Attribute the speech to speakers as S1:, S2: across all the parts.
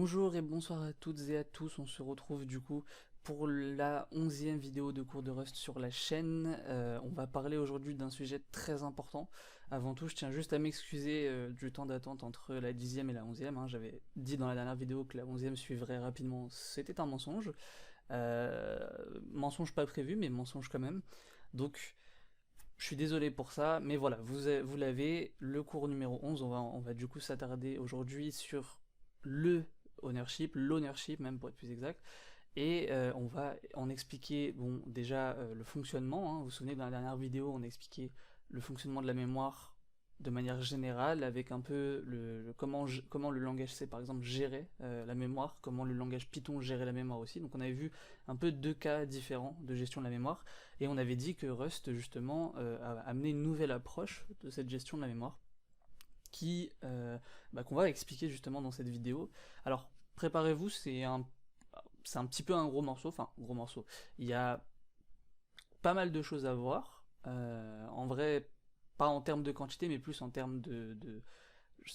S1: Bonjour et bonsoir à toutes et à tous, on se retrouve du coup pour la 11e vidéo de cours de Rust sur la chaîne. On va parler aujourd'hui d'un sujet très important. Avant tout, je tiens juste à m'excuser du temps d'attente entre la 10e et la 11e, hein. J'avais dit dans la dernière vidéo que la 11e suivrait rapidement, c'était un mensonge. Mensonge pas prévu, mais mensonge quand même. Donc, je suis désolé pour ça, mais voilà, vous l'avez, le cours numéro 11, on va du coup s'attarder aujourd'hui sur le l'ownership même pour être plus exact, et on va en expliquer, bon, déjà le fonctionnement, hein. Vous vous souvenez, dans la dernière vidéo, on a expliqué le fonctionnement de la mémoire de manière générale, avec un peu comment le langage C par exemple gérait la mémoire, comment le langage Python gérait la mémoire aussi. Donc on avait vu un peu deux cas différents de gestion de la mémoire, et on avait dit que Rust justement a amené une nouvelle approche de cette gestion de la mémoire, qu'on va expliquer justement dans cette vidéo. Alors préparez-vous, c'est un petit peu un gros morceau, enfin gros morceau. Il y a pas mal de choses à voir. En vrai, pas en termes de quantité, mais plus en termes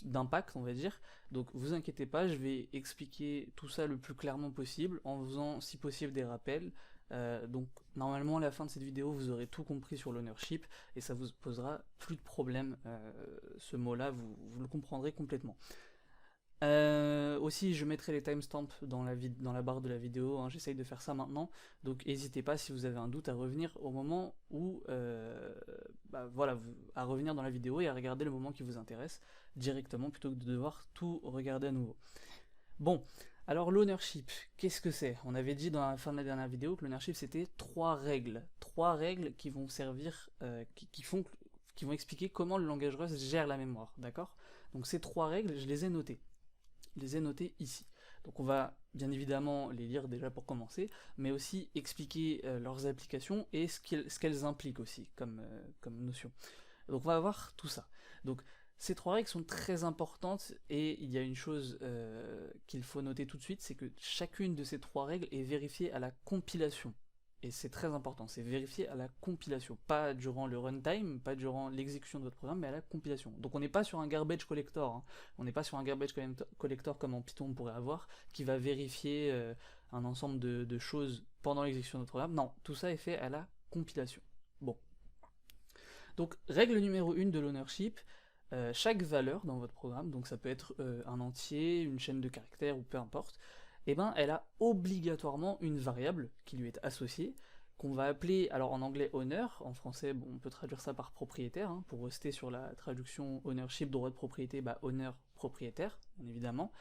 S1: d'impact, on va dire. Donc vous inquiétez pas, je vais expliquer tout ça le plus clairement possible, en faisant si possible des rappels. Donc normalement à la fin de cette vidéo vous aurez tout compris sur l'ownership, et ça vous posera plus de problème, ce mot-là, vous le comprendrez complètement. Aussi, je mettrai les timestamps dans la barre de la vidéo, hein. J'essaye de faire ça maintenant, donc n'hésitez pas si vous avez un doute à revenir au moment où, voilà, à revenir dans la vidéo et à regarder le moment qui vous intéresse directement, plutôt que de devoir tout regarder à nouveau. Bon, alors l'ownership, qu'est-ce que c'est? On avait dit dans la fin de la dernière vidéo que l'ownership c'était trois règles qui vont servir, qui vont expliquer comment le langage Rust gère la mémoire, d'accord? Donc ces trois règles, je les ai notées ici. Donc on va bien évidemment les lire déjà pour commencer, mais aussi expliquer leurs applications et ce qu'elles impliquent aussi comme notion. Donc on va voir tout ça. Donc ces trois règles sont très importantes, et il y a une chose qu'il faut noter tout de suite, c'est que chacune de ces trois règles est vérifiée à la compilation. Et c'est très important, c'est vérifié à la compilation, pas durant le runtime, pas durant l'exécution de votre programme, mais à la compilation. Donc on n'est pas sur un garbage collector, hein. On n'est pas sur un garbage collector comme en Python on pourrait avoir, qui va vérifier un ensemble de choses pendant l'exécution de votre programme. Non, tout ça est fait à la compilation. Bon. Donc règle numéro 1 de l'ownership, chaque valeur dans votre programme, donc ça peut être un entier, une chaîne de caractères ou peu importe, eh ben, elle a obligatoirement une variable qui lui est associée, qu'on va appeler, alors en anglais owner, en français bon, on peut traduire ça par propriétaire, hein, pour rester sur la traduction ownership, droit de propriété, owner, propriétaire, bien évidemment.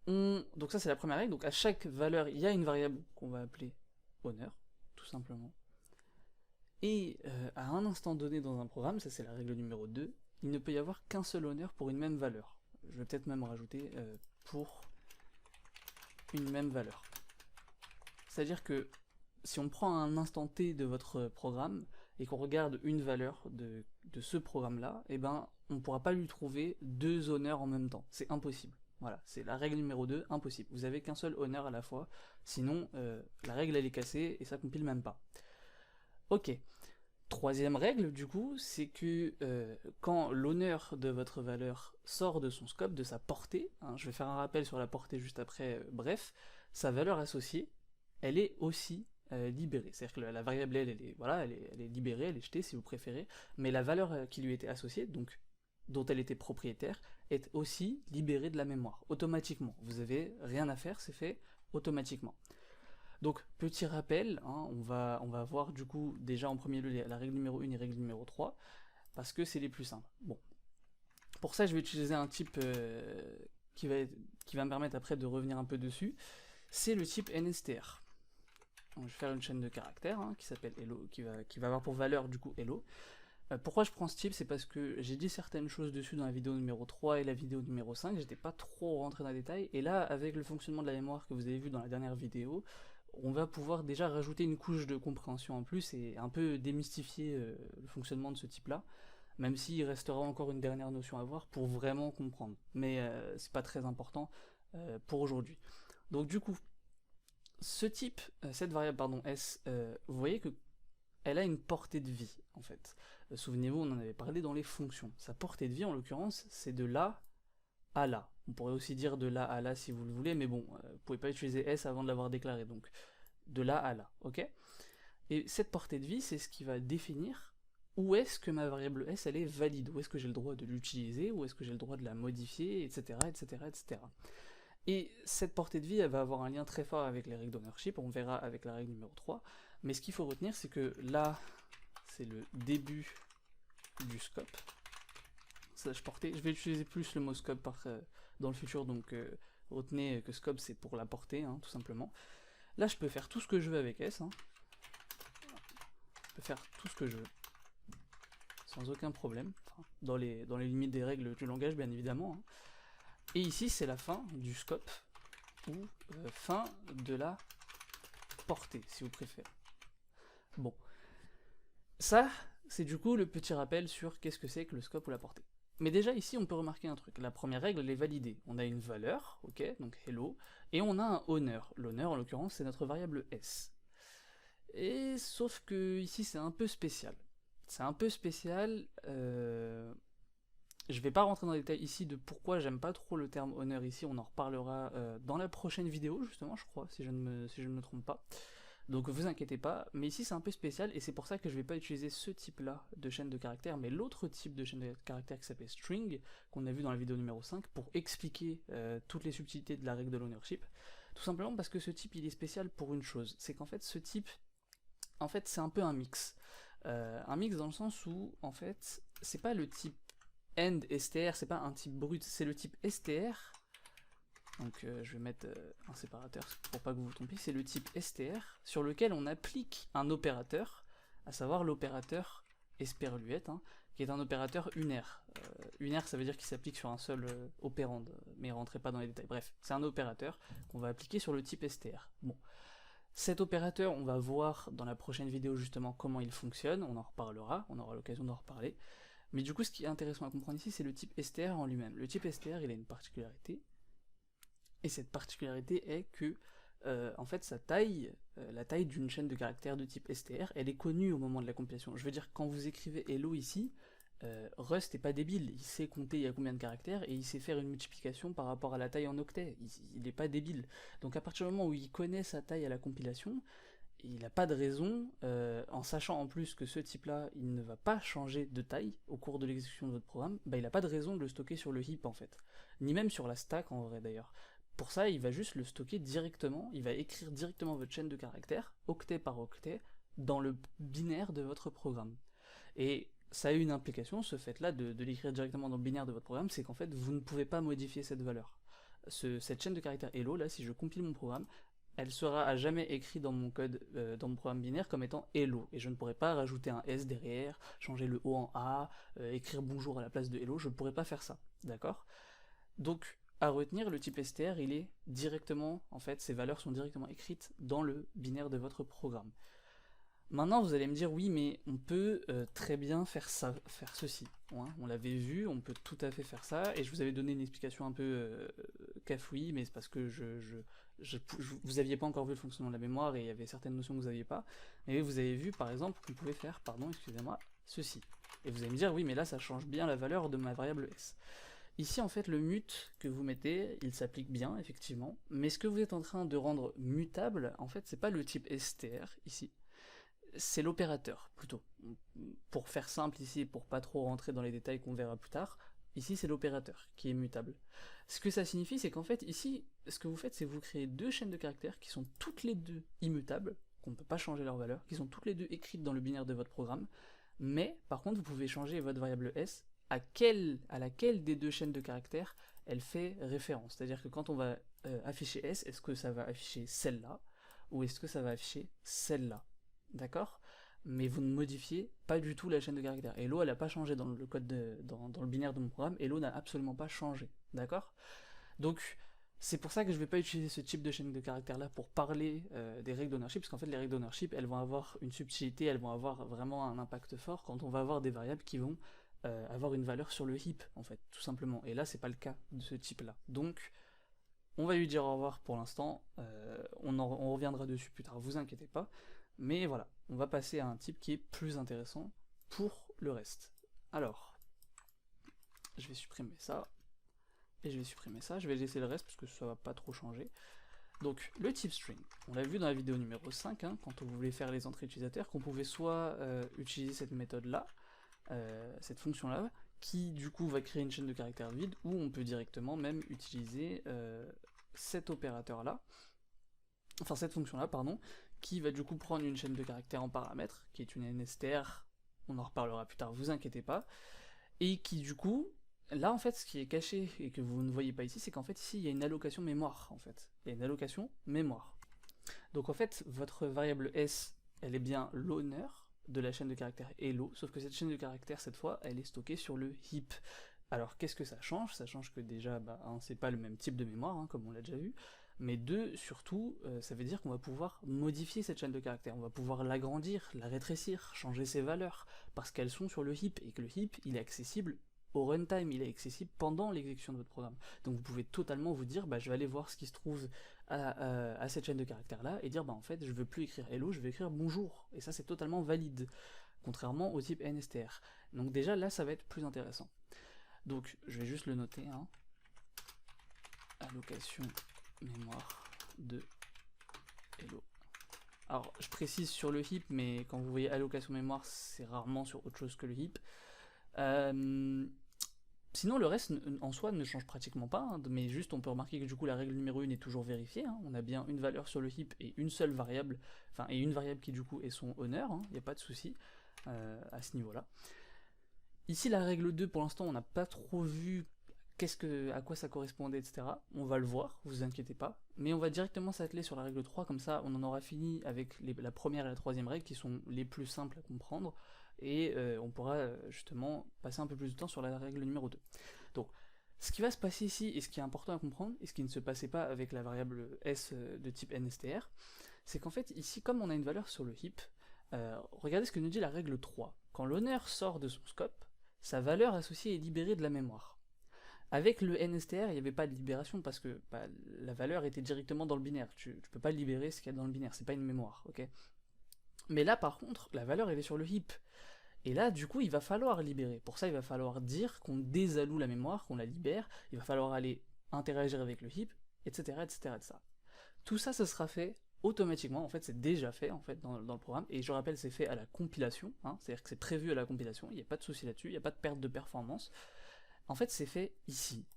S1: Donc ça c'est la première règle, donc à chaque valeur il y a une variable qu'on va appeler owner, tout simplement. Et à un instant donné dans un programme, ça c'est la règle numéro 2, il ne peut y avoir qu'un seul honneur pour une même valeur. Je vais peut-être même rajouter pour une même valeur. C'est-à-dire que si on prend un instant t de votre programme et qu'on regarde une valeur de ce programme-là, eh ben on ne pourra pas lui trouver deux honneurs en même temps. C'est impossible. Voilà, c'est la règle numéro 2, impossible. Vous avez qu'un seul honneur à la fois, sinon la règle elle est cassée et ça compile même pas. Ok. Troisième règle, du coup, c'est que quand l'honneur de votre valeur sort de son scope, de sa portée, hein, je vais faire un rappel sur la portée juste après, bref, sa valeur associée, elle est aussi libérée. C'est-à-dire que la variable elle est, voilà, elle est libérée, elle est jetée si vous préférez, mais la valeur qui lui était associée, donc dont elle était propriétaire, est aussi libérée de la mémoire, automatiquement. Vous avez rien à faire, c'est fait automatiquement. Donc, petit rappel, hein, on va voir du coup déjà en premier lieu la règle numéro 1 et règle numéro 3, parce que c'est les plus simples. Bon. Pour ça, je vais utiliser un type qui va me permettre après de revenir un peu dessus. C'est le type NSTR. Donc, je vais faire une chaîne de caractères, hein, qui s'appelle hello, qui va avoir pour valeur du coup hello. Pourquoi je prends ce type? C'est parce que j'ai dit certaines choses dessus dans la vidéo numéro 3 et la vidéo numéro 5, j'étais pas trop rentré dans les détails, et là, avec le fonctionnement de la mémoire que vous avez vu dans la dernière vidéo, on va pouvoir déjà rajouter une couche de compréhension en plus et un peu démystifier le fonctionnement de ce type-là, même s'il restera encore une dernière notion à voir pour vraiment comprendre. Mais c'est pas très important pour aujourd'hui. Donc du coup, ce type, cette variable pardon s, vous voyez que elle a une portée de vie en fait. Souvenez-vous, on en avait parlé dans les fonctions. Sa portée de vie en l'occurrence, c'est de là à là. On pourrait aussi dire de là à là si vous le voulez, mais bon, vous pouvez pas utiliser S avant de l'avoir déclaré, donc de là à là, ok? Et cette portée de vie, c'est ce qui va définir où est-ce que ma variable S, elle est valide, où est-ce que j'ai le droit de l'utiliser, où est-ce que j'ai le droit de la modifier, etc., etc., etc. Et cette portée de vie, elle va avoir un lien très fort avec les règles d'ownership, on verra avec la règle numéro 3, mais ce qu'il faut retenir, c'est que là, c'est le début du scope. Slash portée, je vais utiliser plus le mot scope dans le futur, donc retenez que scope c'est pour la portée, hein, tout simplement. Là, je peux faire tout ce que je veux avec S, hein. Je peux faire tout ce que je veux, sans aucun problème, enfin, dans les limites des règles du langage, bien évidemment, hein. Et ici, c'est la fin du scope, ou fin de la portée, si vous préférez. Bon. Ça, c'est du coup le petit rappel sur qu'est-ce que c'est que le scope ou la portée. Mais déjà ici, on peut remarquer un truc. La première règle, elle est validée. On a une valeur, ok, donc hello, et on a un honneur. L'honneur, en l'occurrence, c'est notre variable S. Et sauf que ici, c'est un peu spécial. C'est un peu spécial. Je vais pas rentrer dans les détails ici de pourquoi j'aime pas trop le terme honneur ici. On en reparlera dans la prochaine vidéo, justement, je crois, si je ne me trompe pas. Donc vous inquiétez pas, mais ici c'est un peu spécial et c'est pour ça que je vais pas utiliser ce type-là de chaîne de caractères, mais l'autre type de chaîne de caractères qui s'appelle string, qu'on a vu dans la vidéo numéro 5, pour expliquer toutes les subtilités de la règle de l'ownership. Tout simplement parce que ce type il est spécial pour une chose, c'est qu'en fait ce type, en fait c'est un peu un mix. Un mix dans le sens où, en fait, c'est pas le type end str, c'est pas un type brut, c'est le type str. Donc je vais mettre un séparateur pour pas que vous vous trompiez, c'est le type str sur lequel on applique un opérateur, à savoir l'opérateur esperluette, hein, qui est un opérateur unaire. Unaire, ça veut dire qu'il s'applique sur un seul opérand, mais rentrez pas dans les détails. Bref, c'est un opérateur qu'on va appliquer sur le type str. Bon. Cet opérateur, on va voir dans la prochaine vidéo justement comment il fonctionne, on en reparlera, on aura l'occasion d'en reparler. Mais du coup, ce qui est intéressant à comprendre ici, c'est le type str en lui-même. Le type str, il a une particularité, et cette particularité est que, en fait, sa taille, la taille d'une chaîne de caractères de type str, elle est connue au moment de la compilation. Je veux dire, quand vous écrivez hello ici, Rust est pas débile, il sait compter il y a combien de caractères, et il sait faire une multiplication par rapport à la taille en octets, il est pas débile. Donc à partir du moment où il connaît sa taille à la compilation, il n'a pas de raison, en sachant en plus que ce type-là, il ne va pas changer de taille au cours de l'exécution de votre programme, bah il n'a pas de raison de le stocker sur le heap en fait. Ni même sur la stack en vrai d'ailleurs. Pour ça, il va juste le stocker directement, il va écrire directement votre chaîne de caractères, octet par octet, dans le binaire de votre programme. Et ça a une implication, ce fait-là, de l'écrire directement dans le binaire de votre programme, c'est qu'en fait, vous ne pouvez pas modifier cette valeur. Cette chaîne de caractères hello, là, si je compile mon programme, elle sera à jamais écrite dans mon code, dans mon programme binaire comme étant hello, et je ne pourrai pas rajouter un S derrière, changer le O en A, écrire bonjour à la place de hello, je ne pourrai pas faire ça, d'accord? Donc, à retenir, le type str, il est directement, en fait, ces valeurs sont directement écrites dans le binaire de votre programme. Maintenant, vous allez me dire, oui, mais on peut très bien faire ça, faire ceci. Hein, on l'avait vu, on peut tout à fait faire ça, et je vous avais donné une explication un peu cafouille, mais c'est parce que vous aviez pas encore vu le fonctionnement de la mémoire, et il y avait certaines notions que vous n'aviez pas, mais vous avez vu, par exemple, qu'on pouvait faire, pardon, excusez-moi, ceci. Et vous allez me dire, oui, mais là, ça change bien la valeur de ma variable S. Ici, en fait, le mut que vous mettez, il s'applique bien, effectivement, mais ce que vous êtes en train de rendre mutable, en fait, c'est pas le type str, ici, c'est l'opérateur, plutôt. Pour faire simple ici, pour pas trop rentrer dans les détails qu'on verra plus tard, ici c'est l'opérateur qui est mutable. Ce que ça signifie, c'est qu'en fait, ici, ce que vous faites, c'est que vous créez deux chaînes de caractères qui sont toutes les deux immutables, qu'on ne peut pas changer leur valeur, qui sont toutes les deux écrites dans le binaire de votre programme, mais, par contre, vous pouvez changer votre variable S à laquelle des deux chaînes de caractères elle fait référence. C'est-à-dire que quand on va afficher S, est-ce que ça va afficher celle-là, ou est-ce que ça va afficher celle-là? D'accord? Mais vous ne modifiez pas du tout la chaîne de caractères. Hello, elle n'a pas changé dans le code dans le binaire de mon programme. Hello n'a absolument pas changé. D'accord? Donc, c'est pour ça que je ne vais pas utiliser ce type de chaîne de caractères là pour parler des règles d'ownership, parce qu'en fait les règles d'ownership, elles vont avoir une subtilité, elles vont avoir vraiment un impact fort quand on va avoir des variables qui vont avoir une valeur sur le heap, en fait, tout simplement. Et là, c'est pas le cas de ce type-là. Donc, on va lui dire au revoir pour l'instant, on reviendra dessus plus tard, vous inquiétez pas. Mais voilà, on va passer à un type qui est plus intéressant pour le reste. Alors, je vais supprimer ça. et je vais supprimer ça, je vais laisser le reste parce que ça va pas trop changer. Donc le type string, on l'a vu dans la vidéo numéro 5, hein, quand on voulait faire les entrées utilisateurs, qu'on pouvait soit utiliser cette méthode-là, cette fonction-là, qui du coup va créer une chaîne de caractères vide, ou on peut directement même utiliser cet opérateur-là, enfin cette fonction-là, pardon, qui va du coup prendre une chaîne de caractères en paramètres, qui est une NSTR, on en reparlera plus tard, vous inquiétez pas, et qui du coup, là en fait ce qui est caché et que vous ne voyez pas ici, c'est qu'en fait ici il y a une allocation mémoire en fait, il y a une allocation mémoire. Donc en fait votre variable S, elle est bien l'honneur de la chaîne de caractères hello, sauf que cette chaîne de caractères cette fois, elle est stockée sur le heap. Alors qu'est-ce que ça change? Ça change que déjà, bah, hein, c'est pas le même type de mémoire, hein, comme on l'a déjà vu, mais deux, surtout, ça veut dire qu'on va pouvoir modifier cette chaîne de caractères, on va pouvoir l'agrandir, la rétrécir, changer ses valeurs, parce qu'elles sont sur le heap, et que le heap, il est accessible au runtime, il est accessible pendant l'exécution de votre programme. Donc vous pouvez totalement vous dire, bah, je vais aller voir ce qui se trouve à cette chaîne de caractères là, et dire, bah en fait, je veux plus écrire hello, je vais écrire bonjour, et ça c'est totalement valide, contrairement au type NSTR. Donc déjà là, ça va être plus intéressant. Donc je vais juste le noter, hein. Allocation mémoire de hello. Alors je précise sur le heap, mais quand vous voyez allocation mémoire, c'est rarement sur autre chose que le heap. Sinon le reste en soi ne change pratiquement pas, hein, mais juste on peut remarquer que du coup la règle numéro 1 est toujours vérifiée, hein. On a bien une valeur sur le heap et une seule variable, enfin et une variable qui du coup est son honneur, il n'y a pas de souci à ce niveau-là. Ici la règle 2 pour l'instant on n'a pas trop vu à quoi ça correspondait, etc. On va le voir, vous inquiétez pas, mais on va directement s'atteler sur la règle 3, comme ça on en aura fini avec la première et la troisième règle qui sont les plus simples à comprendre, et on pourra justement passer un peu plus de temps sur la règle numéro 2. Donc, ce qui va se passer ici, et ce qui est important à comprendre, et ce qui ne se passait pas avec la variable s de type NSTR, c'est qu'en fait ici, comme on a une valeur sur le heap, regardez ce que nous dit la règle 3. Quand l'honneur sort de son scope, sa valeur associée est libérée de la mémoire. Avec le NSTR, il n'y avait pas de libération parce que bah, la valeur était directement dans le binaire. Tu peux pas libérer ce qu'il y a dans le binaire, c'est pas une mémoire, ok? Mais là, par contre, la valeur elle est sur le heap. Et là, du coup, il va falloir libérer. Pour ça, il va falloir dire qu'on désalloue la mémoire, qu'on la libère. Il va falloir aller interagir avec le heap, etc., etc., etc. Tout ça, ce sera fait automatiquement. En fait, c'est déjà fait en fait dans le programme. Et je rappelle, c'est fait à la compilation. Hein, c'est-à-dire que c'est prévu à la compilation. Il n'y a pas de souci là-dessus. Il n'y a pas de perte de performance. En fait, c'est fait ici.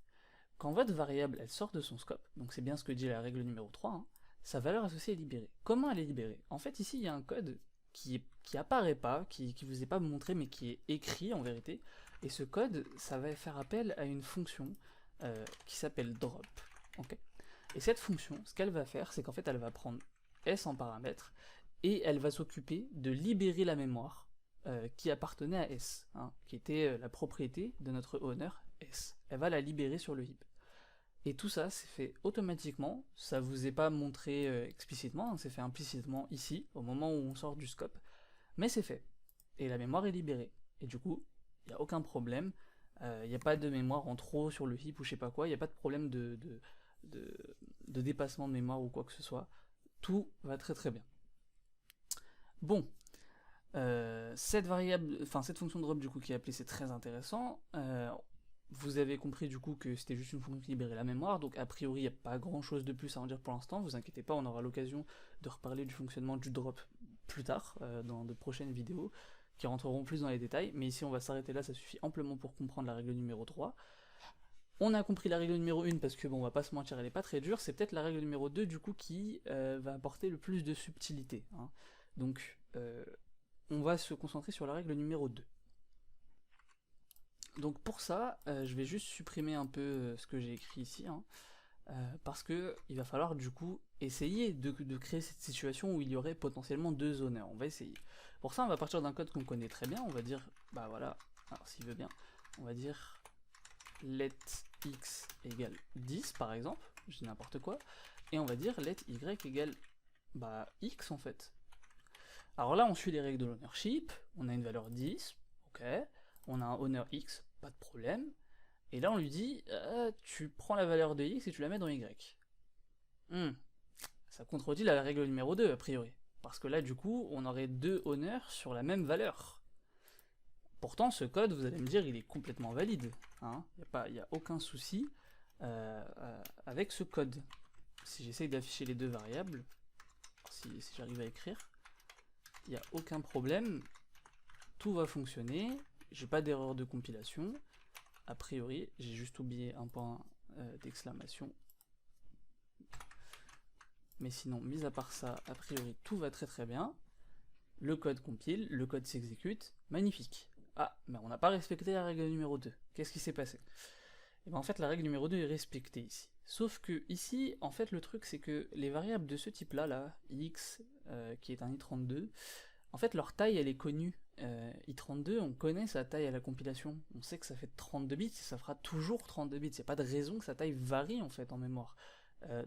S1: Quand votre variable elle sort de son scope, donc c'est bien ce que dit la règle numéro 3, hein, sa valeur associée est libérée. Comment elle est libérée? En fait, ici, il y a un code qui apparaît pas, qui vous est pas montré, mais qui est écrit en vérité. Et ce code, ça va faire appel à une fonction qui s'appelle drop. Okay, et cette fonction, ce qu'elle va faire, c'est qu'en fait, elle va prendre s en paramètre, et elle va s'occuper de libérer la mémoire qui appartenait à S, hein, qui était la propriété de notre owner S. Elle va la libérer sur le heap. Et tout ça, c'est fait automatiquement, ça vous est pas montré explicitement, hein, c'est fait implicitement ici, au moment où on sort du scope, mais c'est fait. Et la mémoire est libérée. Et du coup, il n'y a aucun problème, il n'y a pas de mémoire en trop sur le heap ou je sais pas quoi, il n'y a pas de problème de dépassement de mémoire ou quoi que ce soit. Tout va très très bien. Bon, cette variable, enfin cette fonction drop du coup qui est appelée, c'est très intéressant. Vous avez compris du coup que c'était juste une fonction qui libérait la mémoire, donc a priori il n'y a pas grand chose de plus à en dire pour l'instant, vous inquiétez pas, on aura l'occasion de reparler du fonctionnement du drop plus tard, dans de prochaines vidéos, qui rentreront plus dans les détails, mais ici on va s'arrêter là, ça suffit amplement pour comprendre la règle numéro 3. On a compris la règle numéro 1 parce que bon, on va pas se mentir, elle est pas très dure, c'est peut-être la règle numéro 2 du coup qui va apporter le plus de subtilité, hein. Donc on va se concentrer sur la règle numéro 2. Donc pour ça, je vais juste supprimer un peu ce que j'ai écrit ici, hein, parce que il va falloir du coup essayer de créer cette situation où il y aurait potentiellement deux honneurs. On va essayer. Pour ça, on va partir d'un code qu'on connaît très bien, on va dire, bah voilà, alors s'il veut bien, on va dire let x égale 10 par exemple, je dis n'importe quoi, et on va dire let y égale bah, x en fait. Alors là, on suit les règles de l'ownership, on a une valeur 10, ok, on a un owner x, pas de problème, et là on lui dit, tu prends la valeur de x et tu la mets dans y. Ça contredit la règle numéro 2 a priori, parce que là du coup, on aurait deux honneurs sur la même valeur. Pourtant, ce code, vous allez me dire, il est complètement valide, hein, il n'y a aucun souci, avec ce code. Si j'essaye d'afficher les deux variables, si j'arrive à écrire, il n'y a aucun problème, tout va fonctionner, j'ai pas d'erreur de compilation, a priori, j'ai juste oublié un point d'exclamation, mais sinon, mis à part ça, a priori, tout va très très bien, le code compile, le code s'exécute, magnifique. Ah, mais on n'a pas respecté la règle numéro 2, qu'est-ce qui s'est passé? Et bien en fait, la règle numéro 2 est respectée ici. Sauf que ici, en fait, le truc c'est que les variables de ce type-là, x, qui est un i32, en fait, leur taille, elle est connue. i32, on connaît sa taille à la compilation. On sait que ça fait 32 bits, et ça fera toujours 32 bits. Il n'y a pas de raison que sa taille varie, en fait, en mémoire.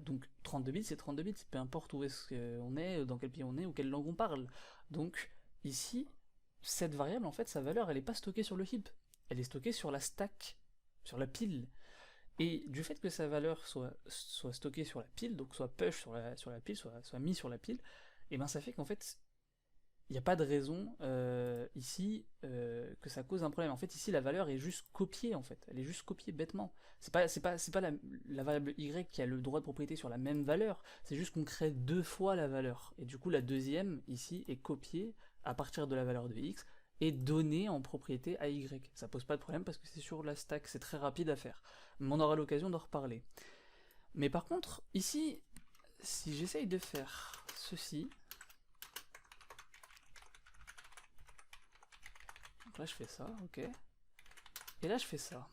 S1: Donc 32 bits, c'est 32 bits, peu importe où est-ce qu'on est, dans quel pays on est, ou quelle langue on parle. Donc, ici, cette variable, en fait, sa valeur, elle n'est pas stockée sur le heap. Elle est stockée sur la stack, sur la pile. Et du fait que sa valeur soit stockée sur la pile, donc soit push sur la pile, soit mis sur la pile, et ben ça fait qu'en fait, il n'y a pas de raison ici que ça cause un problème. En fait, ici, la valeur est juste copiée, en fait. Elle est juste copiée bêtement. C'est pas la variable y qui a le droit de propriété sur la même valeur, c'est juste qu'on crée deux fois la valeur. Et du coup, la deuxième, ici, est copiée à partir de la valeur de x, et donnée en propriété à y. Ça pose pas de problème parce que c'est sur la stack, c'est très rapide à faire. Mais on aura l'occasion d'en reparler. Mais par contre, ici, si j'essaye de faire ceci, donc là je fais ça, ok, et là je fais ça.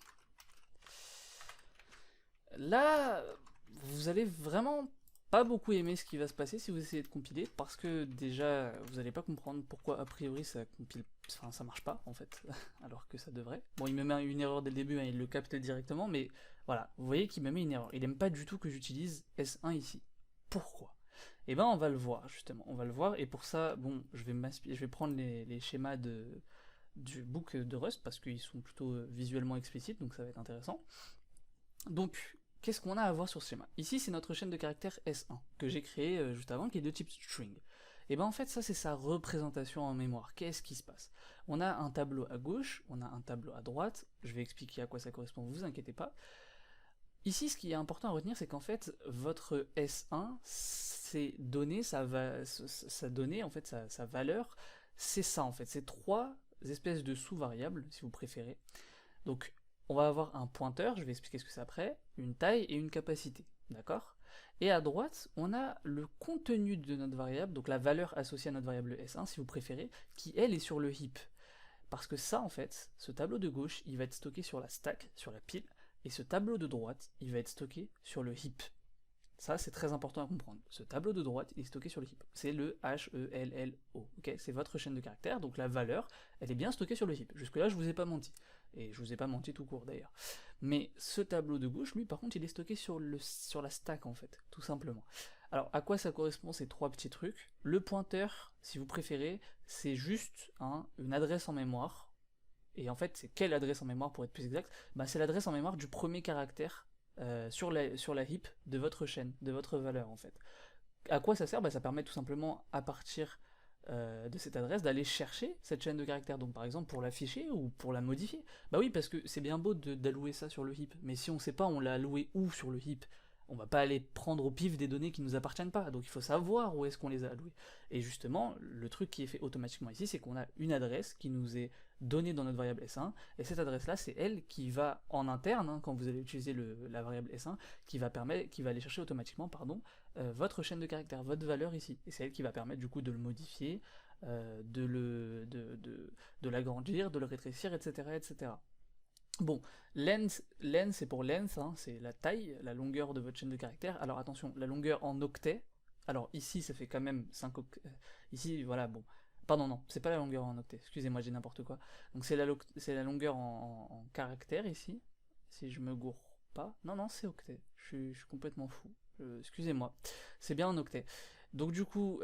S1: Là, vous allez vraiment pas beaucoup aimer ce qui va se passer si vous essayez de compiler, parce que déjà, vous allez pas comprendre pourquoi a priori ça compile, enfin ça marche pas en fait, alors que ça devrait. Bon, il me met une erreur dès le début, hein, il le capte directement, mais voilà, vous voyez qu'il me met une erreur. Il aime pas du tout que j'utilise S1 ici. Pourquoi? Et ben on va le voir justement, on va le voir, et pour ça, bon, je vais prendre les schémas du book de Rust, parce qu'ils sont plutôt visuellement explicites, donc ça va être intéressant. Donc, qu'est-ce qu'on a à voir sur ce schéma? Ici, c'est notre chaîne de caractères S1, que j'ai créé juste avant, qui est de type string. Et ben en fait, ça c'est sa représentation en mémoire. Qu'est-ce qui se passe? On a un tableau à gauche, on a un tableau à droite, je vais expliquer à quoi ça correspond, vous inquiétez pas. Ici, ce qui est important à retenir, c'est qu'en fait, votre S1, c'est donné, sa donnée, en fait, sa valeur, c'est ça en fait, c'est trois espèces de sous-variables, si vous préférez. Donc, on va avoir un pointeur, je vais expliquer ce que c'est après, une taille et une capacité, d'accord? Et à droite, on a le contenu de notre variable, donc la valeur associée à notre variable S1, si vous préférez, qui elle est sur le heap. Parce que ça, en fait, ce tableau de gauche, il va être stocké sur la stack, sur la pile, et ce tableau de droite, il va être stocké sur le heap. Ça, c'est très important à comprendre. Ce tableau de droite, il est stocké sur le heap. C'est le HELLO. Okay, c'est votre chaîne de caractères, donc la valeur, elle est bien stockée sur le heap. Jusque-là, je vous ai pas menti. Et je vous ai pas menti tout court d'ailleurs. Mais ce tableau de gauche, lui, par contre, il est stocké sur la stack, en fait, tout simplement. Alors, à quoi ça correspond ces trois petits trucs? Le pointeur, si vous préférez, c'est juste une adresse en mémoire. Et en fait, c'est quelle adresse en mémoire pour être plus exact? Bah, c'est l'adresse en mémoire du premier caractère sur la heap de votre chaîne, de votre valeur en fait. À quoi ça sert? Bah, ça permet tout simplement à partir de cette adresse d'aller chercher cette chaîne de caractères, donc par exemple pour l'afficher ou pour la modifier. Bah oui, parce que c'est bien beau d'allouer ça sur le heap, mais si on sait pas on l'a alloué où sur le heap, on va pas aller prendre au pif des données qui nous appartiennent pas, donc il faut savoir où est-ce qu'on les a allouées. Et justement, le truc qui est fait automatiquement ici, c'est qu'on a une adresse qui nous est donnée dans notre variable S1, et cette adresse-là, c'est elle qui va en interne, quand vous allez utiliser la variable S1, qui va aller chercher automatiquement, votre chaîne de caractères, votre valeur ici, et c'est elle qui va permettre du coup de le modifier, de l'agrandir, de le rétrécir, etc., etc. Bon, length c'est pour length, c'est la taille, la longueur de votre chaîne de caractères. Alors attention, la longueur en octets, alors ici ça fait quand même 5 octets, ici voilà, bon, pardon non, c'est pas la longueur en octets, excusez-moi j'ai n'importe quoi. Donc c'est la longueur en caractères ici, si je me gourre pas, non c'est octets, je suis complètement fou, excusez-moi, c'est bien en octets. Donc du coup,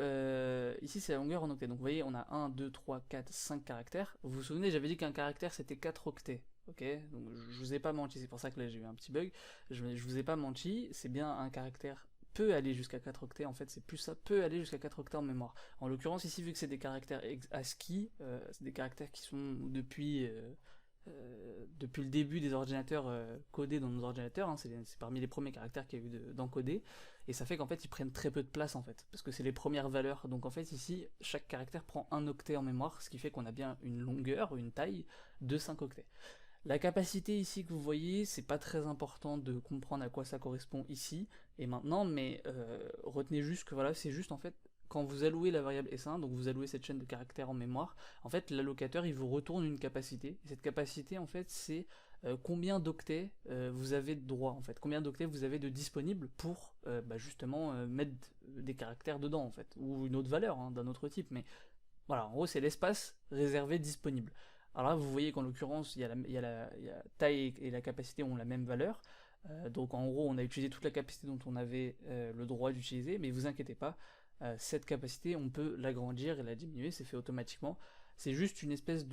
S1: ici c'est la longueur en octets, donc vous voyez on a 1, 2, 3, 4, 5 caractères. Vous vous souvenez, j'avais dit qu'un caractère c'était 4 octets. Ok, donc je vous ai pas menti, c'est pour ça que là j'ai eu un petit bug. Je vous ai pas menti, c'est bien un caractère peut aller jusqu'à 4 octets, en fait c'est plus ça, peut aller jusqu'à 4 octets en mémoire. En l'occurrence ici, vu que c'est des caractères ASCII, c'est des caractères qui sont depuis depuis le début des ordinateurs codés dans nos ordinateurs, hein, c'est parmi les premiers caractères qu'il y a eu d'encodés, et ça fait qu'en fait ils prennent très peu de place en fait, parce que c'est les premières valeurs, donc en fait ici chaque caractère prend un octet en mémoire, ce qui fait qu'on a bien une longueur, une taille de 5 octets. La capacité ici que vous voyez, c'est pas très important de comprendre à quoi ça correspond ici et maintenant, mais retenez juste que voilà, c'est juste en fait quand vous allouez la variable S1, donc vous allouez cette chaîne de caractères en mémoire, en fait l'allocateur il vous retourne une capacité, et cette capacité en fait c'est combien d'octets vous avez de droit en fait, combien d'octets vous avez de disponible pour justement mettre des caractères dedans en fait, ou une autre valeur hein, d'un autre type, mais voilà, en gros c'est l'espace réservé disponible. Alors là, vous voyez qu'en l'occurrence, taille et la capacité ont la même valeur. Donc en gros, on a utilisé toute la capacité dont on avait le droit d'utiliser, mais vous inquiétez pas, cette capacité, on peut l'agrandir et la diminuer, c'est fait automatiquement. C'est juste une espèce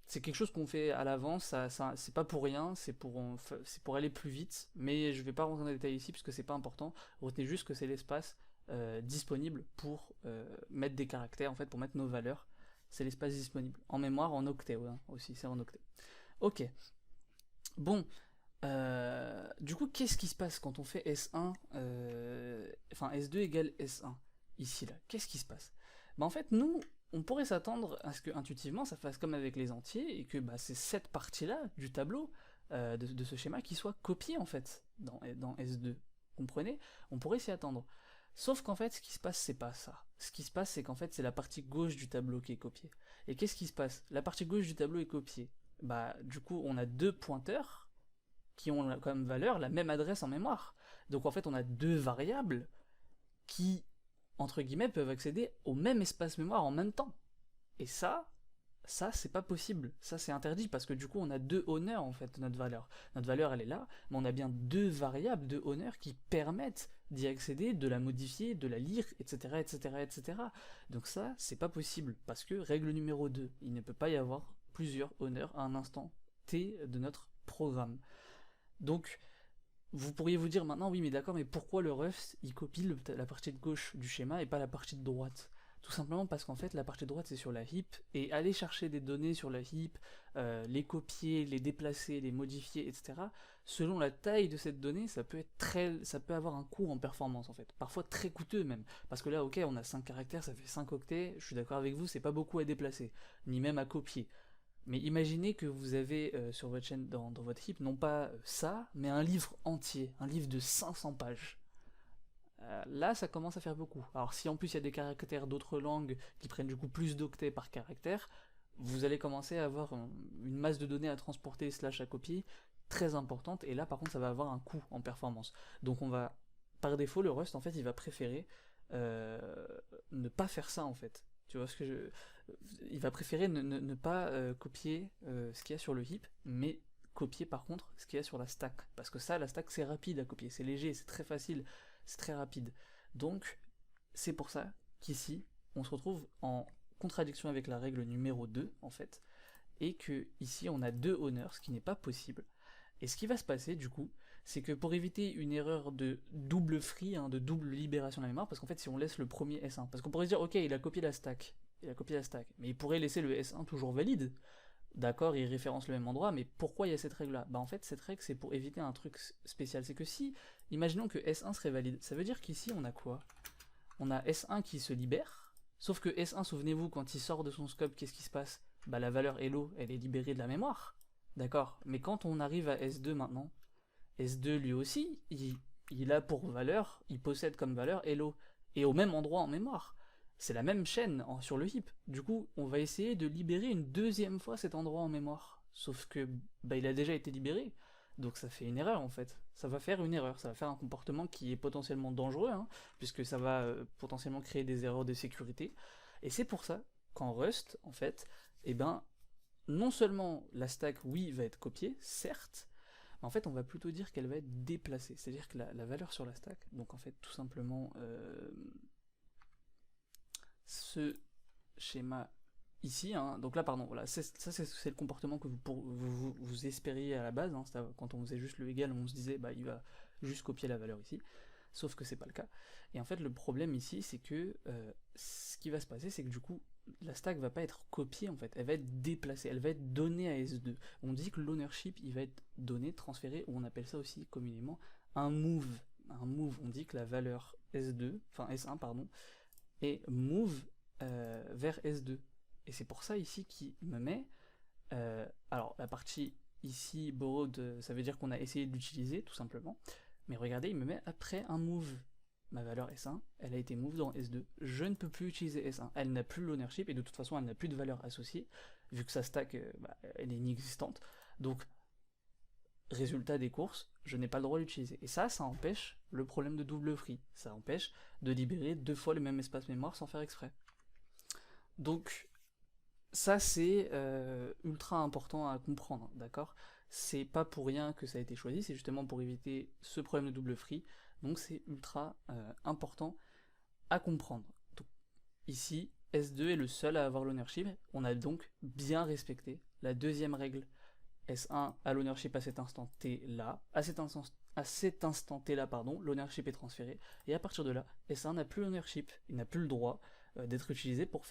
S1: c'est quelque chose qu'on fait à l'avance, c'est pas pour rien, c'est pour aller plus vite, mais je vais pas rentrer dans les détails ici, puisque c'est pas important. Retenez juste que c'est l'espace disponible pour mettre des caractères, en fait, pour mettre nos valeurs. C'est l'espace disponible. En mémoire, en octet ouais, aussi, c'est en octet. Ok. Bon. Du coup, qu'est-ce qui se passe quand on fait S1, enfin S2 égale S1, ici, là? Qu'est-ce qui se passe? En fait, nous, on pourrait s'attendre à ce que intuitivement ça fasse comme avec les entiers, et que c'est cette partie-là du tableau, de ce schéma, qui soit copiée, en fait, dans S2. Comprenez? On pourrait s'y attendre. Sauf qu'en fait, ce qui se passe, c'est pas ça. Ce qui se passe, c'est qu'en fait, c'est la partie gauche du tableau qui est copiée. Et qu'est-ce qui se passe? La partie gauche du tableau est copiée. Du coup, on a deux pointeurs qui ont comme valeur la même adresse en mémoire. Donc en fait, on a deux variables qui, entre guillemets, peuvent accéder au même espace mémoire en même temps. Et ça c'est pas possible, ça c'est interdit, parce que du coup on a deux honneurs en fait de notre valeur. Notre valeur elle est là, mais on a bien deux variables de honneur qui permettent d'y accéder, de la modifier, de la lire, etc. etc. etc. Donc ça c'est pas possible, parce que règle numéro 2, il ne peut pas y avoir plusieurs honneurs à un instant T de notre programme. Donc vous pourriez vous dire maintenant, oui mais d'accord, mais pourquoi le Rust il copie la partie de gauche du schéma et pas la partie de droite? Tout simplement parce qu'en fait la partie droite c'est sur la heap, et aller chercher des données sur la heap, les copier, les déplacer, les modifier, etc. Selon la taille de cette donnée, ça peut avoir un coût en performance en fait, parfois très coûteux même, parce que là ok on a 5 caractères, ça fait 5 octets, je suis d'accord avec vous, c'est pas beaucoup à déplacer, ni même à copier. Mais imaginez que vous avez sur votre chaîne, dans votre heap, non pas ça, mais un livre entier, un livre de 500 pages. Là, ça commence à faire beaucoup. Alors si en plus il y a des caractères d'autres langues qui prennent du coup plus d'octets par caractère, vous allez commencer à avoir une masse de données à transporter / à copier très importante, et là par contre ça va avoir un coût en performance. Donc on va, par défaut, le Rust en fait il va préférer ne pas faire ça en fait. Tu vois ce que il va préférer ne pas copier ce qu'il y a sur le heap, mais copier par contre ce qu'il y a sur la stack. Parce que ça, la stack c'est rapide à copier, c'est léger, c'est très facile, c'est très rapide. Donc c'est pour ça qu'ici on se retrouve en contradiction avec la règle numéro 2 en fait, et que ici on a deux honneurs, ce qui n'est pas possible. Et ce qui va se passer du coup, c'est que pour éviter une erreur de double free, de double libération de la mémoire, parce qu'en fait si on laisse le premier S1, parce qu'on pourrait se dire ok il a copié la stack, mais il pourrait laisser le S1 toujours valide, d'accord, il référence le même endroit, mais pourquoi il y a cette règle-là? En fait, cette règle, c'est pour éviter un truc spécial. C'est que si, imaginons que S1 serait valide, ça veut dire qu'ici, on a quoi? On a S1 qui se libère, sauf que S1, souvenez-vous, quand il sort de son scope, qu'est-ce qui se passe? La valeur hello, elle est libérée de la mémoire, d'accord? Mais quand on arrive à S2 maintenant, S2 lui aussi, il a pour valeur, il possède comme valeur hello, et au même endroit en mémoire. C'est la même chaîne sur le heap. Du coup, on va essayer de libérer une deuxième fois cet endroit en mémoire. Sauf que il a déjà été libéré. Donc ça fait une erreur en fait. Ça va faire une erreur, ça va faire un comportement qui est potentiellement dangereux, puisque ça va potentiellement créer des erreurs de sécurité. Et c'est pour ça qu'en Rust, en fait, non seulement la stack, oui, va être copiée, certes, mais en fait on va plutôt dire qu'elle va être déplacée. C'est-à-dire que la valeur sur la stack, donc en fait tout simplement ce schéma ici, donc là pardon, voilà, c'est le comportement que vous espériez à la base, quand on faisait juste le égal, on se disait il va juste copier la valeur ici, sauf que c'est pas le cas. Et en fait, le problème ici, c'est que ce qui va se passer, c'est que du coup, la stack va pas être copiée en fait, elle va être déplacée, elle va être donnée à S2. On dit que l'ownership, il va être donné, transféré, ou on appelle ça aussi communément un move. Un move, on dit que la valeur S2, enfin S1 pardon, est move vers S2. Et c'est pour ça ici qu'il me met, alors la partie ici borrowed, ça veut dire qu'on a essayé d'utiliser tout simplement, mais regardez, il me met après un move. Ma valeur S1, elle a été move dans S2. Je ne peux plus utiliser S1. Elle n'a plus l'ownership et de toute façon, elle n'a plus de valeur associée, vu que sa stack, elle est inexistante. Donc, résultat des courses, je n'ai pas le droit d'utiliser. Et ça empêche le problème de double free. Ça empêche de libérer 2 fois le même espace mémoire sans faire exprès. Donc, ça c'est ultra important à comprendre, d'accord? C'est pas pour rien que ça a été choisi, c'est justement pour éviter ce problème de double free. Donc c'est ultra important à comprendre. Donc, ici, S2 est le seul à avoir l'ownership. On a donc bien respecté la deuxième règle. S1 a l'ownership à cet instant T là, à cet instant T là, pardon, l'ownership est transféré, et à partir de là, S1 n'a plus l'ownership, il n'a plus le droit d'être utilisé pour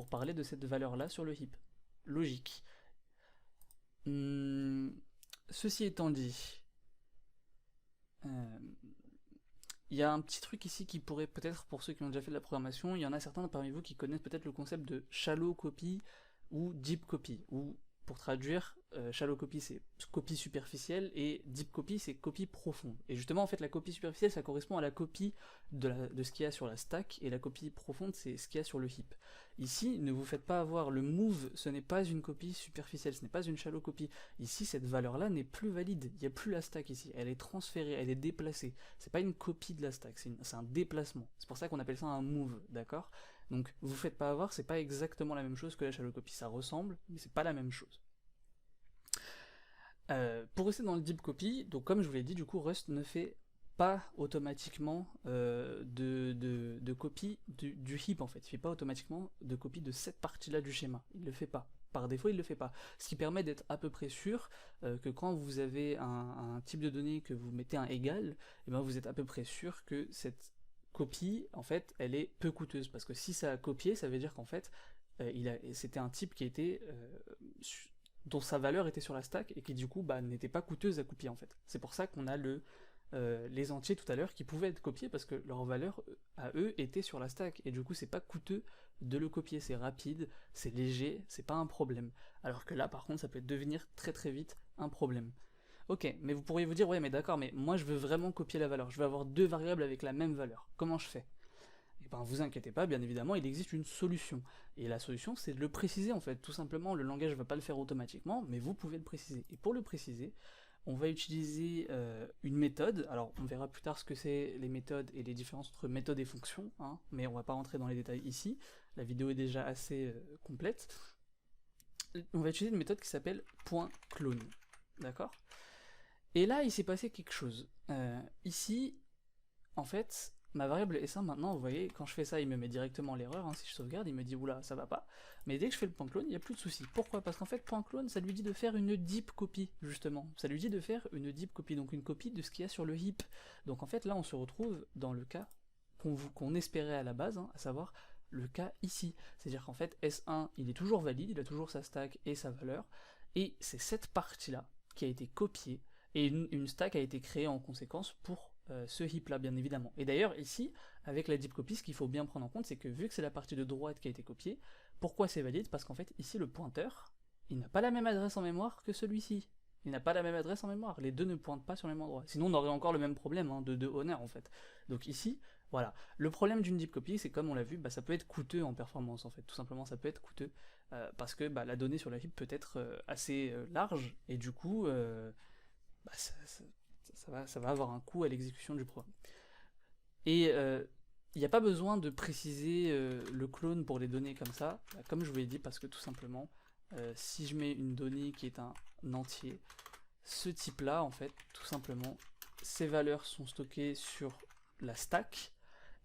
S1: parler de cette valeur-là sur le heap. Logique. Ceci étant dit, il y a un petit truc ici qui pourrait peut-être, pour ceux qui ont déjà fait de la programmation, il y en a certains parmi vous qui connaissent peut-être le concept de shallow copy ou deep copy, ou pour traduire, shallow copy c'est copie superficielle et deep copy c'est copie profonde. Et justement en fait la copie superficielle ça correspond à la copie de ce qu'il y a sur la stack, et la copie profonde c'est ce qu'il y a sur le heap. Ici, ne vous faites pas avoir, le move ce n'est pas une copie superficielle, ce n'est pas une shallow copy. Ici cette valeur là n'est plus valide, il n'y a plus la stack ici, elle est transférée, elle est déplacée. C'est pas une copie de la stack, c'est un déplacement. C'est pour ça qu'on appelle ça un move, d'accord? Donc vous faites pas avoir, c'est pas exactement la même chose que la shallow copy, ça ressemble, mais c'est pas la même chose. Pour rester dans le deep copy, donc comme je vous l'ai dit, du coup Rust ne fait pas automatiquement de copie du heap en fait, il fait pas automatiquement de copie de cette partie-là du schéma, il le fait pas. Par défaut, il le fait pas. Ce qui permet d'être à peu près sûr que quand vous avez un type de données que vous mettez un égal, et ben vous êtes à peu près sûr que cette copie, en fait, elle est peu coûteuse. Parce que si ça a copié, ça veut dire qu'en fait, c'était un type qui était dont sa valeur était sur la stack et qui du coup n'était pas coûteuse à copier en fait. C'est pour ça qu'on a les entiers tout à l'heure qui pouvaient être copiés parce que leur valeur à eux était sur la stack et du coup c'est pas coûteux de le copier, c'est rapide, c'est léger, c'est pas un problème. Alors que là par contre ça peut devenir très très vite un problème. Ok, mais vous pourriez vous dire, ouais mais d'accord, mais moi je veux vraiment copier la valeur, je veux avoir deux variables avec la même valeur, comment je fais? Et ben vous inquiétez pas, bien évidemment il existe une solution. Et la solution c'est de le préciser en fait, tout simplement le langage ne va pas le faire automatiquement, mais vous pouvez le préciser. Et pour le préciser, on va utiliser une méthode, alors on verra plus tard ce que c'est les méthodes et les différences entre méthode et fonction, hein, mais on va pas rentrer dans les détails ici, la vidéo est déjà assez complète. On va utiliser une méthode qui s'appelle .clone, d'accord? Et là il s'est passé quelque chose. Ici, en fait, ma variable S1 maintenant, vous voyez, quand je fais ça, il me met directement l'erreur, hein, si je sauvegarde, il me dit oula, ça va pas. Mais dès que je fais le point clone, il n'y a plus de souci. Pourquoi? Parce qu'en fait, point clone, ça lui dit de faire une deep copy, justement. Ça lui dit de faire une deep copy, donc une copie de ce qu'il y a sur le heap. Donc en fait, là, on se retrouve dans le cas qu'on espérait à la base, hein, à savoir le cas ici. C'est-à-dire qu'en fait, S1, il est toujours valide, il a toujours sa stack et sa valeur, et c'est cette partie-là qui a été copiée, et une stack a été créée en conséquence pour ce heap là bien évidemment. Et d'ailleurs ici, avec la deep copy, ce qu'il faut bien prendre en compte, c'est que vu que c'est la partie de droite qui a été copiée, pourquoi c'est valide? Parce qu'en fait ici le pointeur, il n'a pas la même adresse en mémoire que celui-ci. Il n'a pas la même adresse en mémoire, les deux ne pointent pas sur le même endroit. Sinon on aurait encore le même problème hein, de honneur en fait. Donc ici, voilà. Le problème d'une deep copy, c'est comme on l'a vu, ça peut être coûteux en performance en fait. Tout simplement ça peut être coûteux, parce que la donnée sur la heap peut être assez large, et du coup, ça va avoir un coût à l'exécution du programme. Et il n'y a pas besoin de préciser le clone pour les données comme ça, comme je vous l'ai dit, parce que tout simplement, si je mets une donnée qui est un entier, ce type-là, en fait, tout simplement, ces valeurs sont stockées sur la stack,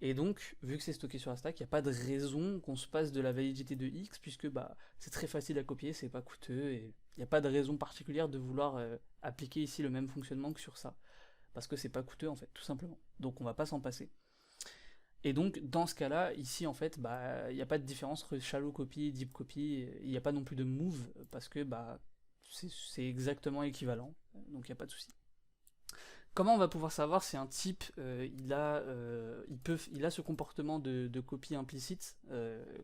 S1: et donc, vu que c'est stocké sur la stack, il n'y a pas de raison qu'on se passe de la validité de X, puisque c'est très facile à copier, c'est pas coûteux, et il n'y a pas de raison particulière de vouloir appliquer ici le même fonctionnement que sur ça. parce que c'est pas coûteux en fait, tout simplement. Donc on va pas s'en passer. Et donc dans ce cas-là, ici en fait, bah il n'y a pas de différence entre shallow copy, deep copy, il n'y a pas non plus de move, parce que bah c'est exactement équivalent, donc il n'y a pas de souci. Comment on va pouvoir savoir si un type il a ce comportement de copie implicite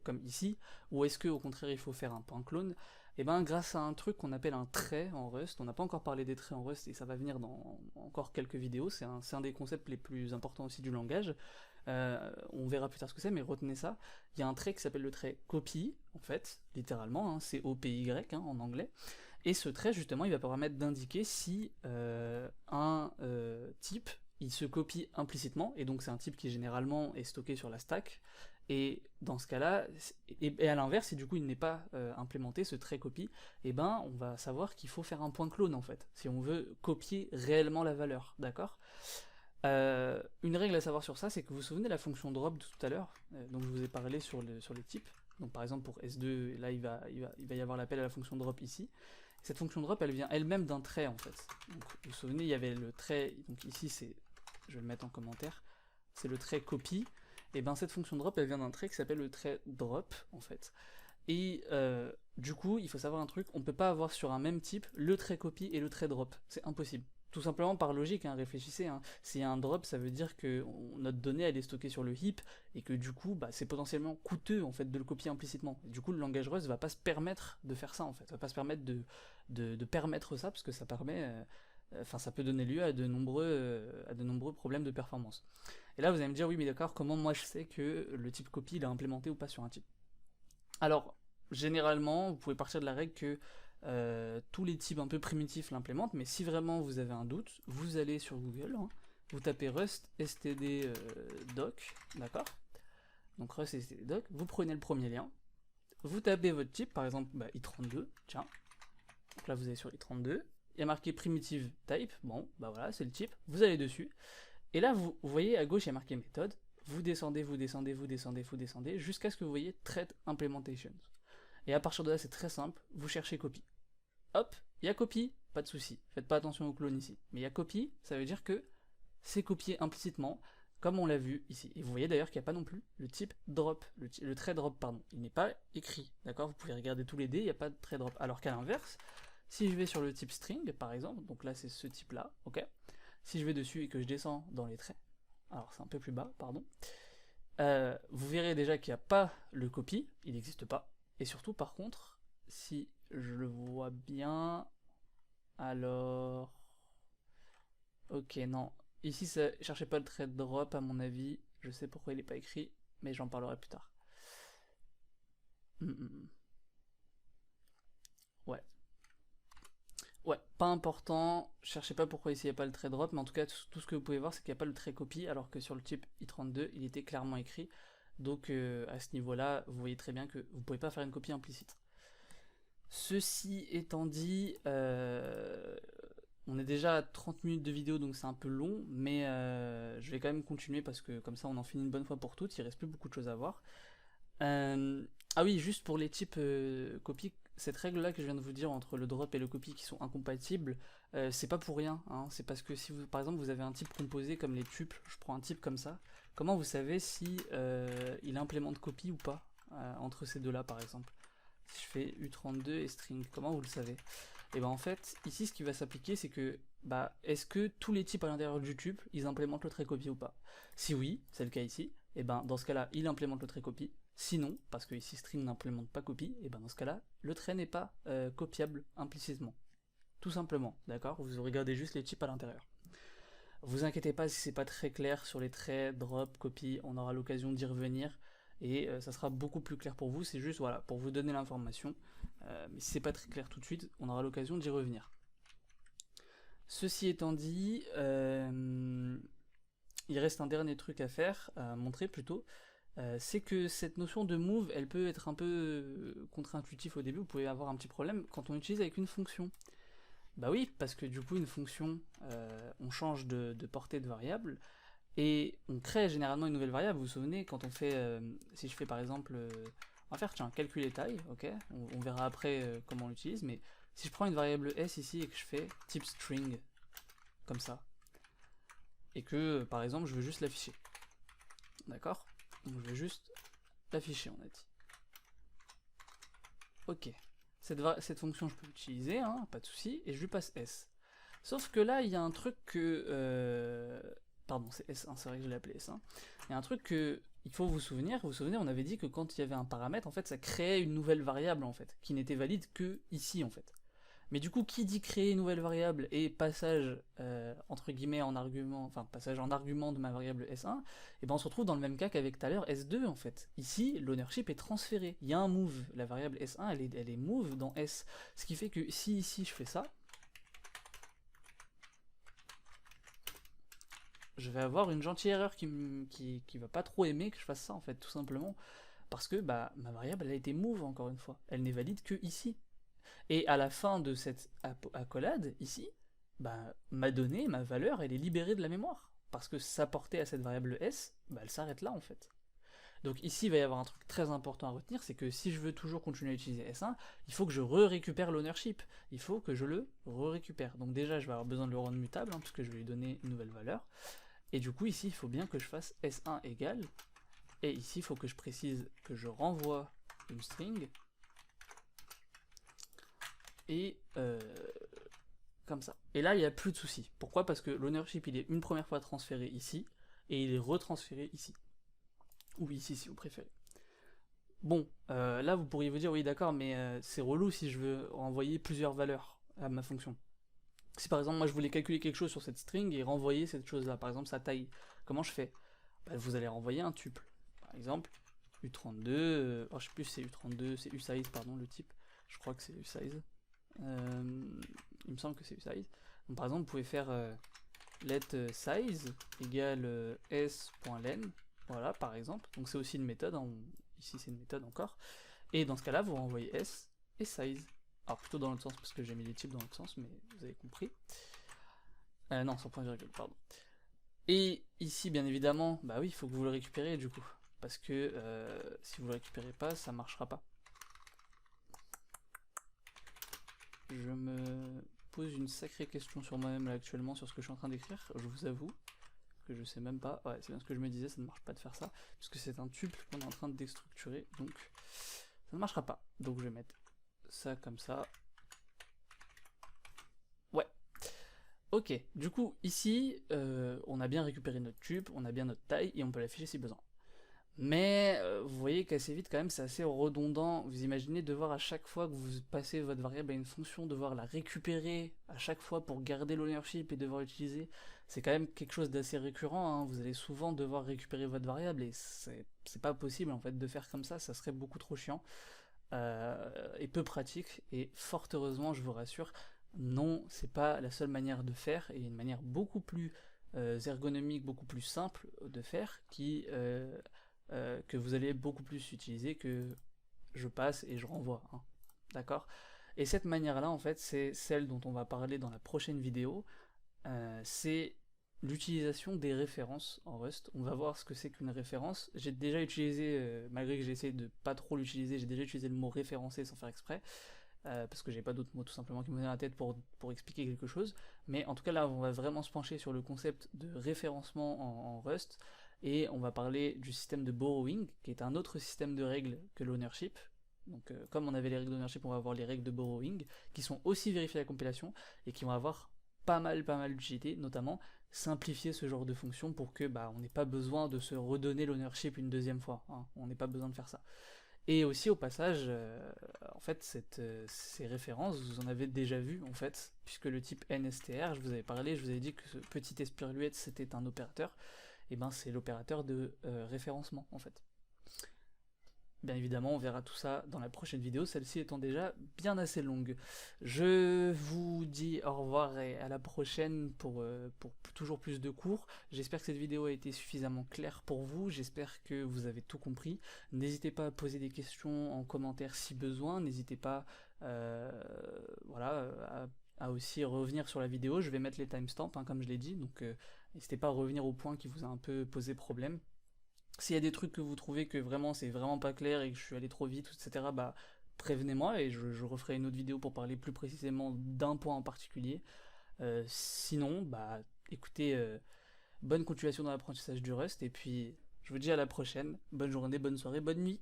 S1: comme ici, ou est-ce que au contraire il faut faire un point clone? Et ben grâce à un truc qu'on appelle un trait en Rust, on n'a pas encore parlé des traits en Rust et ça va venir dans encore quelques vidéos, c'est un des concepts les plus importants aussi du langage. On verra plus tard ce que c'est, mais retenez ça. Il y a un trait qui s'appelle le trait copy, en fait, littéralement, hein, c'est O-P-Y en anglais. Et ce trait, justement, il va permettre d'indiquer si un type, il se copie implicitement, et donc c'est un type qui généralement est stocké sur la stack, et dans ce cas-là, et à l'inverse, si du coup il n'est pas implémenté, ce trait copy, et ben on va savoir qu'il faut faire un point clone en fait, si on veut copier réellement la valeur, d'accord? Une règle à savoir sur ça, c'est que vous vous souvenez de la fonction drop de tout à l'heure, dont je vous ai parlé sur les types. Donc par exemple pour S2, là il va y avoir l'appel à la fonction drop ici. Cette fonction drop, elle vient elle-même d'un trait en fait. Donc vous vous souvenez, il y avait le trait, donc ici c'est, je vais le mettre en commentaire, c'est le trait copy. Et ben cette fonction drop, elle vient d'un trait qui s'appelle le trait drop en fait. Et du coup, il faut savoir un truc, on ne peut pas avoir sur un même type le trait copy et le trait drop, c'est impossible. Tout simplement par logique, hein, réfléchissez, hein. S'il y a un drop, ça veut dire que notre donnée elle est stockée sur le heap, et que du coup, bah, c'est potentiellement coûteux en fait de le copier implicitement. Et du coup, le langage Rust va pas se permettre de faire ça en fait, va pas se permettre de permettre ça, parce que ça permet, enfin ça peut donner lieu à de nombreux problèmes de performance. Et là, vous allez me dire, oui mais d'accord, comment moi je sais que le type copy il est implémenté ou pas sur un type? Alors, généralement, vous pouvez partir de la règle que tous les types un peu primitifs l'implémentent, mais si vraiment vous avez un doute, vous allez sur Google, hein, vous tapez Rust std doc, d'accord? Donc Rust std doc, vous prenez le premier lien, vous tapez votre type, par exemple bah, i32, tiens, donc là vous allez sur i32, il y a marqué primitive type, bon, bah voilà, c'est le type, vous allez dessus, et là vous voyez à gauche il y a marqué méthode, vous descendez, vous descendez, vous descendez, vous descendez, jusqu'à ce que vous voyez thread implementations. Et à partir de là, c'est très simple, vous cherchez copy. Hop, il y a copy, pas de souci. Faites pas attention au clone ici. Mais il y a copy, ça veut dire que c'est copié implicitement, comme on l'a vu ici. Et vous voyez d'ailleurs qu'il n'y a pas non plus le type drop, le trait drop, pardon. Il n'est pas écrit, d'accord? Vous pouvez regarder tous les dés, il n'y a pas de trait drop. Alors qu'à l'inverse, si je vais sur le type string, par exemple, donc là c'est ce type-là, ok? Si je vais dessus et que je descends dans les traits, alors c'est un peu plus bas, pardon, vous verrez déjà qu'il n'y a pas le copy, il n'existe pas. Et surtout, par contre, si je le vois bien, alors... Ok, non. Ici, ça... cherchez pas le trait drop, à mon avis. Je sais pourquoi il n'est pas écrit, mais j'en parlerai plus tard. Ouais. Ouais, pas important. Cherchez pas pourquoi ici il n'y a pas le trait drop, mais en tout cas, tout ce que vous pouvez voir, c'est qu'il n'y a pas le trait copy, alors que sur le type i32, il était clairement écrit. Donc à ce niveau-là, vous voyez très bien que vous ne pouvez pas faire une copie implicite. Ceci étant dit, on est déjà à 30 minutes de vidéo, donc c'est un peu long, mais je vais quand même continuer parce que comme ça on en finit une bonne fois pour toutes, il reste plus beaucoup de choses à voir. Ah oui, juste pour les types copies, cette règle-là que je viens de vous dire entre le drop et le copy qui sont incompatibles, c'est pas pour rien, hein. C'est parce que si vous, par exemple, vous avez un type composé comme les tuples, je prends un type comme ça, comment vous savez si il implémente copy ou pas entre ces deux-là, par exemple? Si je fais U32 et string, comment vous le savez? Et ben en fait, ici ce qui va s'appliquer, c'est que bah est-ce que tous les types à l'intérieur du tuple, ils implémentent le trait copy ou pas? Si oui, c'est le cas ici, et ben dans ce cas-là, il implémente le trait copy. Sinon, parce que ici string n'implémente pas copy, et ben dans ce cas-là, le trait n'est pas copiable implicitement. Tout simplement, d'accord? Vous regardez juste les types à l'intérieur. Vous inquiétez pas si c'est pas très clair sur les traits, drop, copy, on aura l'occasion d'y revenir et ça sera beaucoup plus clair pour vous, c'est juste voilà, pour vous donner l'information, mais si c'est pas très clair tout de suite, on aura l'occasion d'y revenir. Ceci étant dit, il reste un dernier truc à faire, à montrer plutôt, c'est que cette notion de move, elle peut être un peu contre-intuitive au début, vous pouvez avoir un petit problème quand on utilise avec une fonction. Bah oui, parce que du coup une fonction, on change de portée de variable, et on crée généralement une nouvelle variable. Vous vous souvenez, quand on fait, si je fais par exemple, on va faire tiens, calculer taille, ok, on verra après comment on l'utilise, mais si je prends une variable s ici et que je fais type string, comme ça, et que par exemple je veux juste l'afficher. D'accord? Donc je vais juste l'afficher, on a dit. Ok. Cette fonction je peux l'utiliser, hein, pas de souci, et je lui passe S. Sauf que là il y a un truc que... Pardon, c'est S1, c'est vrai que je l'ai appelé S1. Il y a un truc que il faut vous souvenir, on avait dit que quand il y avait un paramètre, en fait ça créait une nouvelle variable en fait, qui n'était valide que ici en fait. Mais du coup, qui dit créer une nouvelle variable et passage entre guillemets en argument, enfin passage en argument de ma variable S1, et ben on se retrouve dans le même cas qu'avec tout à l'heure S2 en fait. Ici, l'ownership est transféré. Il y a un move, la variable S1 elle est move dans S. Ce qui fait que si ici je fais ça, je vais avoir une gentille erreur qui va pas trop aimer que je fasse ça en fait, tout simplement. Parce que bah ma variable elle a été move encore une fois. Elle n'est valide que ici. Et à la fin de cette accolade, ici, bah, ma donnée, ma valeur, elle est libérée de la mémoire. Parce que sa portée à cette variable S, bah, elle s'arrête là en fait. Donc ici, il va y avoir un truc très important à retenir, c'est que si je veux toujours continuer à utiliser S1, il faut que je récupère l'ownership. Il faut que je le récupère. Donc déjà, je vais avoir besoin de le rendre mutable, hein, puisque je vais lui donner une nouvelle valeur. Et du coup, ici, il faut bien que je fasse S1 égale. Et ici, il faut que je précise que je renvoie une string. Et comme ça. Et là, il n'y a plus de soucis. Pourquoi? Parce que l'ownership, il est une première fois transféré ici, et il est retransféré ici. Ou ici, si vous préférez. Bon, là, vous pourriez vous dire, oui, d'accord, mais c'est relou si je veux renvoyer plusieurs valeurs à ma fonction. Si par exemple, moi, je voulais calculer quelque chose sur cette string et renvoyer cette chose-là, par exemple, sa taille, comment je fais? Bah, vous allez renvoyer un tuple. Par exemple, U32, oh, je sais plus si c'est U32, c'est usize, pardon, le type. Je crois que c'est usize. Il me semble que c'est usize. Donc par exemple, vous pouvez faire let size égale s.len, voilà, par exemple. Donc c'est aussi une méthode, hein. Ici c'est une méthode encore. Et dans ce cas-là, vous renvoyez s et size. Alors plutôt dans l'autre sens, parce que j'ai mis les types dans l'autre sens, mais vous avez compris. Non, sans point virgule, pardon. Et ici, bien évidemment, bah oui, il faut que vous le récupériez du coup. Parce que si vous le récupérez pas, ça marchera pas. Je me pose une sacrée question sur moi-même là actuellement sur ce que je suis en train d'écrire, je vous avoue que je sais même pas, ouais c'est bien ce que je me disais, ça ne marche pas de faire ça, puisque c'est un tuple qu'on est en train de déstructurer, donc ça ne marchera pas. Donc je vais mettre ça comme ça. Ouais. Ok, du coup ici, on a bien récupéré notre tuple, on a bien notre taille, et on peut l'afficher si besoin. Mais vous voyez qu'assez vite quand même c'est assez redondant. Vous imaginez devoir à chaque fois que vous passez votre variable à une fonction, devoir la récupérer à chaque fois pour garder l'ownership et devoir l'utiliser. C'est quand même quelque chose d'assez récurrent, hein. Vous allez souvent devoir récupérer votre variable et c'est pas possible en fait de faire comme ça serait beaucoup trop chiant et peu pratique. Et fort heureusement, je vous rassure, non, c'est pas la seule manière de faire, et il y a une manière beaucoup plus ergonomique, beaucoup plus simple de faire que vous allez beaucoup plus utiliser que je passe et je renvoie, hein. D'accord? Et cette manière-là, en fait, c'est celle dont on va parler dans la prochaine vidéo. C'est l'utilisation des références en Rust. On va voir ce que c'est qu'une référence. J'ai déjà utilisé, malgré que j'ai essayé de pas trop l'utiliser, j'ai déjà utilisé le mot référencé sans faire exprès, parce que j'ai pas d'autres mots tout simplement qui me venaient à la tête pour expliquer quelque chose. Mais en tout cas là, on va vraiment se pencher sur le concept de référencement en Rust, et on va parler du système de borrowing, qui est un autre système de règles que l'ownership. Donc comme on avait les règles d'ownership, on va avoir les règles de borrowing, qui sont aussi vérifiées à la compilation, et qui vont avoir pas mal d'utilité, notamment simplifier ce genre de fonction pour que bah, on n'ait pas besoin de se redonner l'ownership une deuxième fois, hein. On n'ait pas besoin de faire ça. Et aussi au passage, en fait, ces références, vous en avez déjà vu en fait, puisque le type NSTR, je vous avais parlé, je vous avais dit que ce petit espirluette c'était un opérateur, et ben c'est l'opérateur de référencement en fait. Bien évidemment, on verra tout ça dans la prochaine vidéo, celle-ci étant déjà bien assez longue. Je vous dis au revoir et à la prochaine pour toujours plus de cours. J'espère que cette vidéo a été suffisamment claire pour vous, j'espère que vous avez tout compris. N'hésitez pas à poser des questions en commentaire si besoin, n'hésitez pas voilà, à aussi revenir sur la vidéo. Je vais mettre les timestamps, hein, comme je l'ai dit, donc n'hésitez pas à revenir au point qui vous a un peu posé problème. S'il y a des trucs que vous trouvez que vraiment c'est vraiment pas clair et que je suis allé trop vite, etc., bah prévenez-moi et je referai une autre vidéo pour parler plus précisément d'un point en particulier. Sinon, bah écoutez, bonne continuation dans l'apprentissage du Rust, et puis je vous dis à la prochaine. Bonne journée, bonne soirée, bonne nuit.